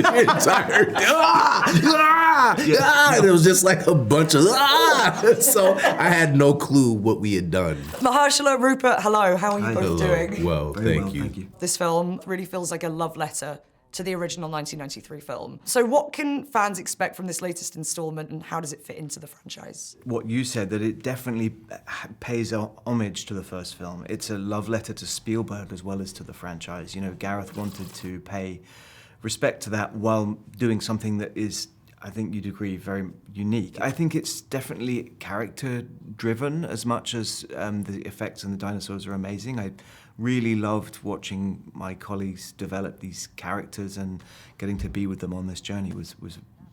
entire and it was just like a bunch of so I had no clue what we had done. Mahershala, Rupert, hello. How are you both Hello. doing? Well, thank you. This film really feels like a love letter to the original 1993 film. So what can fans expect from this latest installment, and how does it fit into the franchise? What you said, that it definitely pays homage to the first film. It's a love letter to Spielberg as well as to the franchise. You know, Gareth wanted to pay respect to that while doing something that is, I think you'd agree, very unique. I think it's definitely character-driven as much as the effects and the dinosaurs are amazing. I really loved watching my colleagues develop these characters, and getting to be with them on this journey was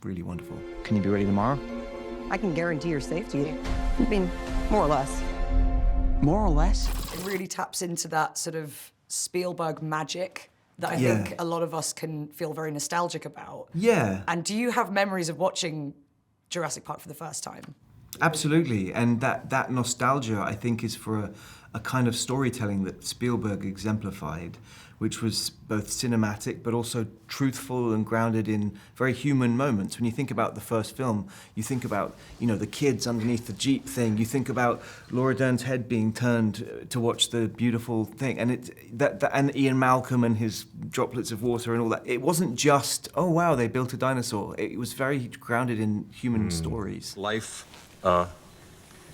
really wonderful. Can you be ready tomorrow? I can guarantee your safety. I mean, more or less. More or less? It really taps into that sort of Spielberg magic that I Yeah. think a lot of us can feel very nostalgic about. Yeah. And do you have memories of watching Jurassic Park for the first time? Absolutely, and that nostalgia, I think, is for a kind of storytelling that Spielberg exemplified, which was both cinematic but also truthful and grounded in very human moments. When you think about the first film, you think about, you know, the kids underneath the Jeep thing, you think about Laura Dern's head being turned to watch the beautiful thing, and and Ian Malcolm and his droplets of water and all that. It wasn't just, oh wow, they built a dinosaur. It was very grounded in human stories. Life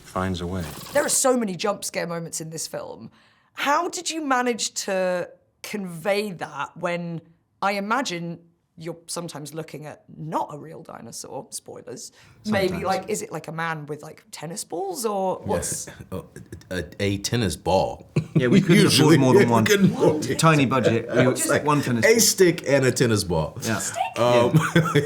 finds a way. There are so many jump scare moments in this film. How did you manage to convey that when I imagine you're sometimes looking at not a real dinosaur, spoilers. Sometimes. Maybe like, is it like a man with like tennis balls or what's? A tennis ball. Yeah, we couldn't Usually, afford more than we one. couldn't afford- Tiny budget. Just One tennis A ball. stick and a tennis ball. Yeah.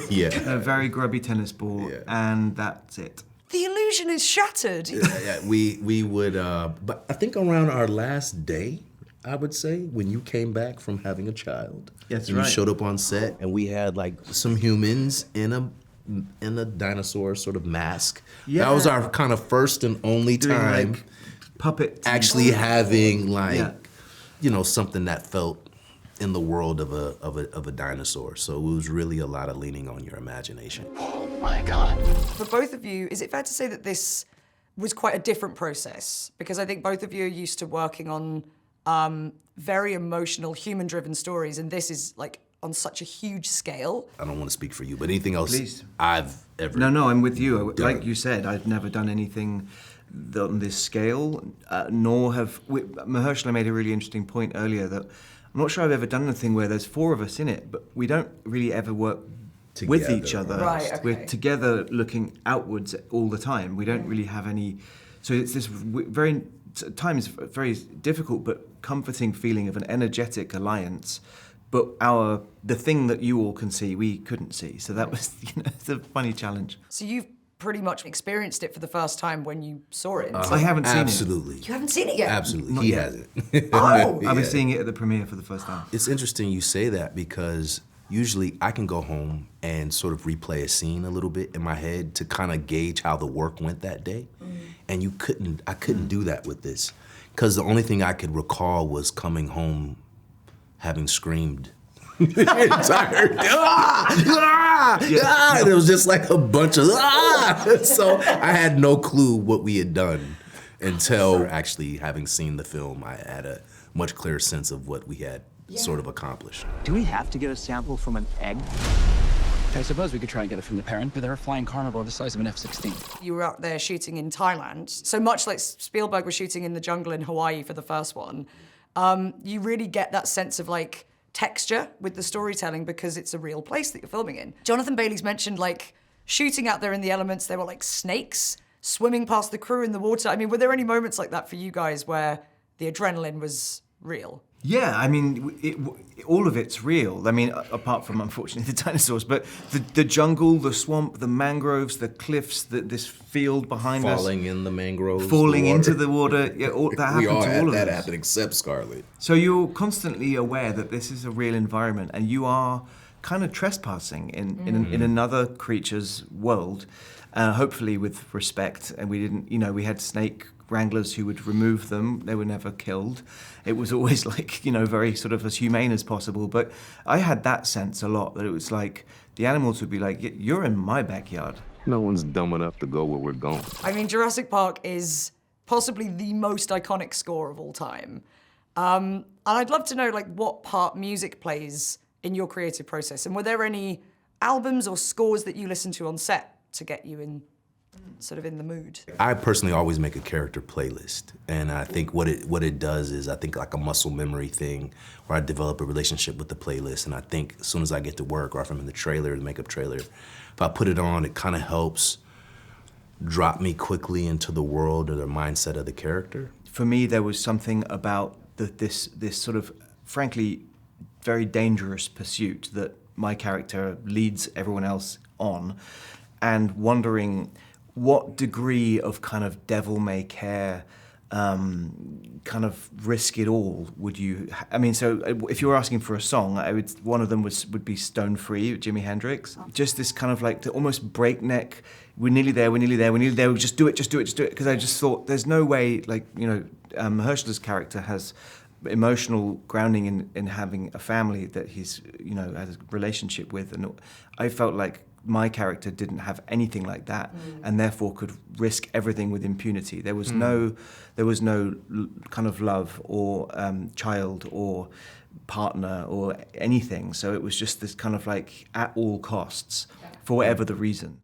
Yeah. A very grubby tennis ball, Yeah. and that's it. The illusion is shattered. Yeah, we would, but I think around our last day, I would say, when you came back from having a child. That's and right. You showed up on set, and we had like some humans in a dinosaur sort of mask. Yeah. That was our kind of first and only Doing, time like, puppet. actually having like, Yeah. you know, something that felt in the world of a dinosaur. So it was really a lot of leaning on your imagination. Oh my God. For both of you, is it fair to say that this was quite a different process? Because I think both of you are used to working on very emotional, human-driven stories, and this is like on such a huge scale. I don't want to speak for you, but anything else Please. I've ever No, I'm with you. done. Like you said, I've never done anything on this scale, nor have... Mahershala made a really interesting point earlier that I'm not sure I've ever done anything where there's four of us in it, but we don't really ever work with Together. each other. Right, okay. We're together looking outwards all the time. We don't really have any... So it's this very, at times, very difficult but comforting feeling of an energetic alliance, but the thing that you all can see, we couldn't see. So that was, it's a funny challenge. So you've pretty much experienced it for the first time when you saw it. I haven't seen Absolutely. You haven't seen it yet? Absolutely. Not He yet. hasn't. Oh! I was seeing it at the premiere for the first time. It's interesting you say that because usually I can go home and sort of replay a scene a little bit in my head to kind of gauge how the work went that day. And I couldn't do that with this. Because the only thing I could recall was coming home having screamed. And it was just like a bunch of So I had no clue what we had done until actually having seen the film. I had a much clearer sense of what we had sort of accomplished. Do we have to get a sample from an egg? I suppose we could try and get it from the parent, but they're a flying carnivore the size of an F-16. You were out there shooting in Thailand. So much like Spielberg was shooting in the jungle in Hawaii for the first one, you really get that sense of like texture with the storytelling because it's a real place that you're filming in. Jonathan Bailey's mentioned like shooting out there in the elements, there were like snakes swimming past the crew in the water. I mean, were there any moments like that for you guys where the adrenaline was real? Yeah, I mean, all of it's real. I mean, apart from, unfortunately, the dinosaurs, but the jungle, the swamp, the mangroves, the cliffs, this field behind us. Falling in the mangroves. Falling the water. into the water. Yeah, that happened We all to had all of that us. happen except Scarlett. So you're constantly aware that this is a real environment and you are kind of trespassing in another creature's world, hopefully with respect. And we didn't, we had snake wranglers who would remove them. They were never killed. It was always like, you know, very sort of as humane as possible. But I had that sense a lot, that it was like the animals would be like, you're in my backyard. No one's dumb enough to go where we're going. I mean, Jurassic Park is possibly the most iconic score of all time. And I'd love to know, like, what part music plays in your creative process. And were there any albums or scores that you listened to on set to get you in, sort of in the mood? I personally always make a character playlist, and I think what it does is, I think like a muscle memory thing, where I develop a relationship with the playlist, and I think as soon as I get to work, or if I'm in the trailer, the makeup trailer, if I put it on, it kind of helps drop me quickly into the world or the mindset of the character. For me, there was something about this sort of, frankly, very dangerous pursuit that my character leads everyone else on, and wondering what degree of kind of devil-may-care, kind of risk it all would you? I mean, so if you were asking for a song, one of them would be Stone Free, Jimi Hendrix. Just this kind of like the almost breakneck. We're nearly there. We're nearly there. We're nearly there. We just do it. Just do it. Just do it. Because I just thought there's no way. Like, you know, Mahershala's character has emotional grounding in having a family that he's, you know, has a relationship with, and I felt like my character didn't have anything like that, and therefore could risk everything with impunity. There was no kind of love or child or partner or anything. So it was just this kind of like at all costs, for whatever the reason.